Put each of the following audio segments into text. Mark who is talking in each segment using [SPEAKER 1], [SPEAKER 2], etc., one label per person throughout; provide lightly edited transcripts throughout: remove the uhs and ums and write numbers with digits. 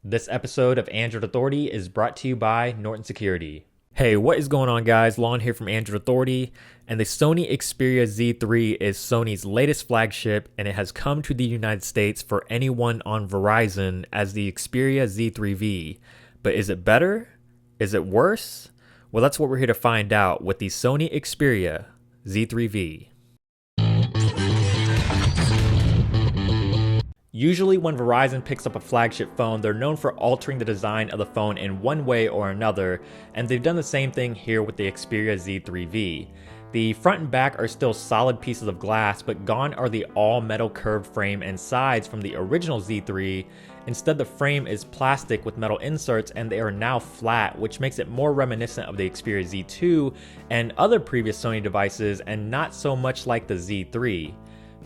[SPEAKER 1] This episode of Android Authority is brought to you by Norton Security. Hey, what is going on, guys? Lon here from Android Authority, and the Sony Xperia Z3 is Sony's latest flagship, and it has come to the United States for anyone on Verizon as the Xperia Z3V. But is it better? Is it worse? Well, that's what we're here to find out with the Sony Xperia Z3V. Usually when Verizon picks up a flagship phone, they're known for altering the design of the phone in one way or another, and they've done the same thing here with the Xperia Z3V. The front and back are still solid pieces of glass, but gone are the all-metal curved frame and sides from the original Z3. Instead, the frame is plastic with metal inserts, and they are now flat, which makes it more reminiscent of the Xperia Z2 and other previous Sony devices, and not so much like the Z3.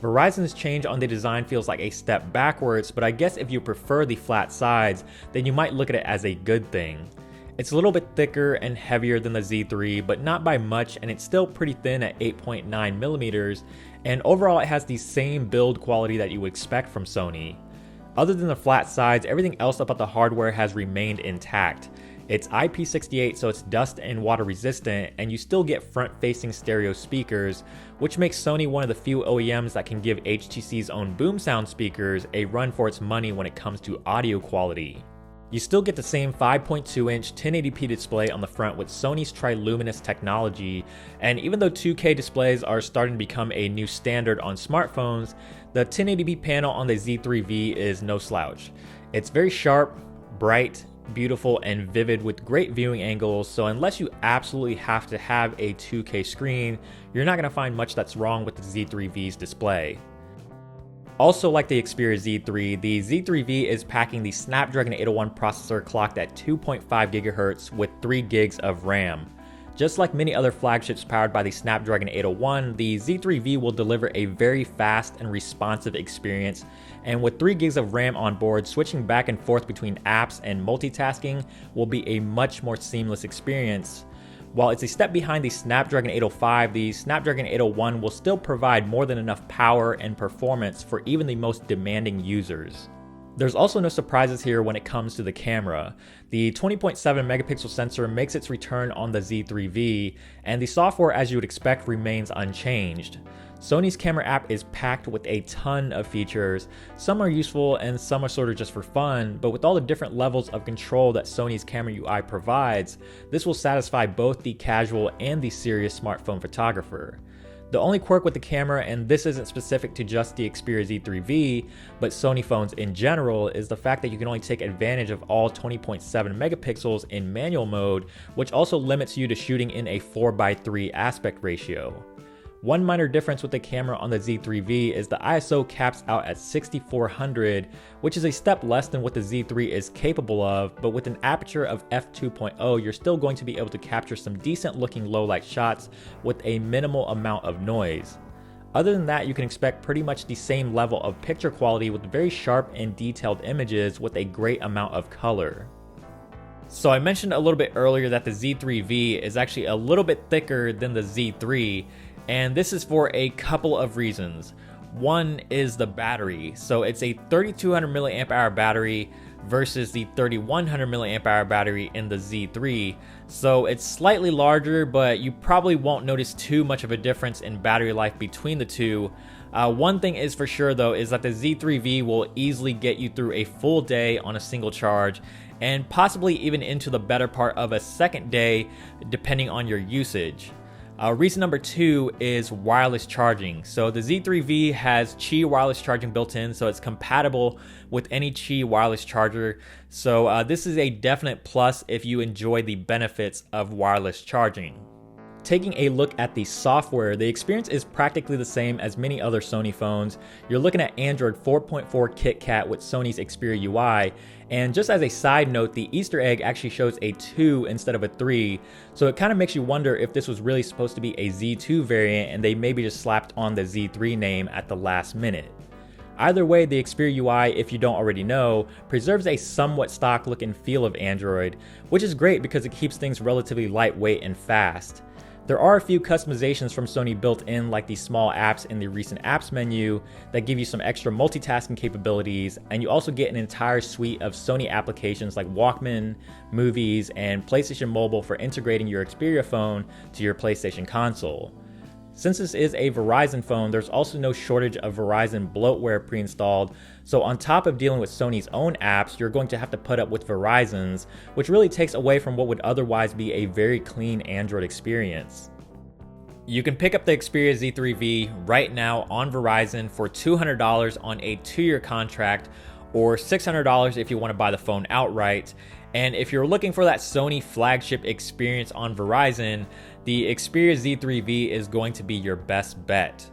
[SPEAKER 1] Verizon's change on the design feels like a step backwards, but I guess if you prefer the flat sides, then you might look at it as a good thing. It's a little bit thicker and heavier than the Z3, but not by much, and it's still pretty thin at 8.9 millimeters, and overall it has the same build quality that you would expect from Sony. Other than the flat sides, everything else about the hardware has remained intact. It's IP68, so it's dust and water resistant, and you still get front-facing stereo speakers, which makes Sony one of the few OEMs that can give HTC's own boom sound speakers a run for its money when it comes to audio quality. You still get the same 5.2-inch 1080p display on the front with Sony's Triluminos technology, and even though 2K displays are starting to become a new standard on smartphones, the 1080p panel on the Z3V is no slouch. It's very sharp, bright, beautiful, and vivid with great viewing angles, so unless you absolutely have to have a 2K screen, you're not going to find much that's wrong with the Z3V's display. Also, like the Xperia Z3, the Z3V is packing the Snapdragon 801 processor clocked at 2.5 GHz with 3 gigs of RAM. Just like many other flagships powered by the Snapdragon 801, the Z3V will deliver a very fast and responsive experience, and with 3 gigs of RAM on board, switching back and forth between apps and multitasking will be a much more seamless experience. While it's a step behind the Snapdragon 805, the Snapdragon 801 will still provide more than enough power and performance for even the most demanding users. There's also no surprises here when it comes to the camera. The 20.7 megapixel sensor makes its return on the Z3V, and the software, as you would expect, remains unchanged. Sony's camera app is packed with a ton of features. Some are useful and some are sort of just for fun, but with all the different levels of control that Sony's camera UI provides, this will satisfy both the casual and the serious smartphone photographer. The only quirk with the camera, and this isn't specific to just the Xperia Z3V, but Sony phones in general, is the fact that you can only take advantage of all 20.7 megapixels in manual mode, which also limits you to shooting in a 4:3 aspect ratio. One minor difference with the camera on the Z3V is the ISO caps out at 6400, which is a step less than what the Z3 is capable of, but with an aperture of f2.0, you're still going to be able to capture some decent looking low light shots with a minimal amount of noise. Other than that, you can expect pretty much the same level of picture quality with very sharp and detailed images with a great amount of color. So I mentioned a little bit earlier that the Z3V is actually a little bit thicker than the Z3, and this is for a couple of reasons. One is the battery. So it's a 3200 milliamp hour battery versus the 3100 milliamp hour battery in the Z3. So it's slightly larger, but you probably won't notice too much of a difference in battery life between the two. One thing is for sure though, is that the Z3V will easily get you through a full day on a single charge, and possibly even into the better part of a second day, depending on your usage. Reason number 2 is wireless charging. So the Z3V has Qi wireless charging built in, so it's compatible with any Qi wireless charger. So this is a definite plus if you enjoy the benefits of wireless charging. Taking a look at the software, the experience is practically the same as many other Sony phones. You're looking at Android 4.4 KitKat with Sony's Xperia UI, and just as a side note, the Easter egg actually shows a 2 instead of a 3, so it kind of makes you wonder if this was really supposed to be a Z2 variant and they maybe just slapped on the Z3 name at the last minute. Either way, the Xperia UI, if you don't already know, preserves a somewhat stock look and feel of Android, which is great because it keeps things relatively lightweight and fast. There are a few customizations from Sony built in, like the small apps in the recent apps menu that give you some extra multitasking capabilities, and you also get an entire suite of Sony applications like Walkman, Movies, and PlayStation Mobile for integrating your Xperia phone to your PlayStation console. Since this is a Verizon phone, there's also no shortage of Verizon bloatware pre-installed, so on top of dealing with Sony's own apps, you're going to have to put up with Verizon's, which really takes away from what would otherwise be a very clean Android experience. You can pick up the Xperia Z3V right now on Verizon for $200 on a 2-year contract, or $600 if you want to buy the phone outright. And if you're looking for that Sony flagship experience on Verizon, the Xperia Z3V is going to be your best bet.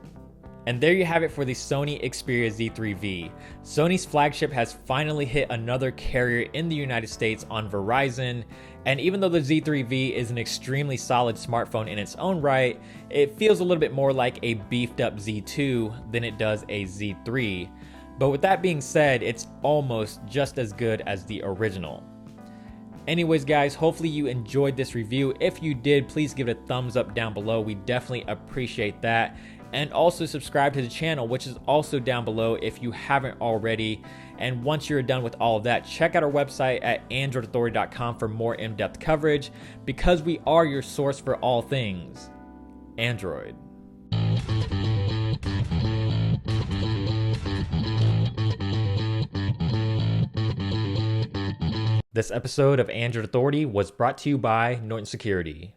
[SPEAKER 1] And there you have it for the Sony Xperia Z3V. Sony's flagship has finally hit another carrier in the United States on Verizon, and even though the Z3V is an extremely solid smartphone in its own right, it feels a little bit more like a beefed up Z2 than it does a Z3. But with that being said, it's almost just as good as the original. Anyways guys, hopefully you enjoyed this review. If you did, please give it a thumbs up down below. We definitely appreciate that. And also subscribe to the channel, which is also down below if you haven't already. And once you're done with all of that, check out our website at androidauthority.com for more in-depth coverage, because we are your source for all things Android. This episode of Android Authority was brought to you by Norton Security.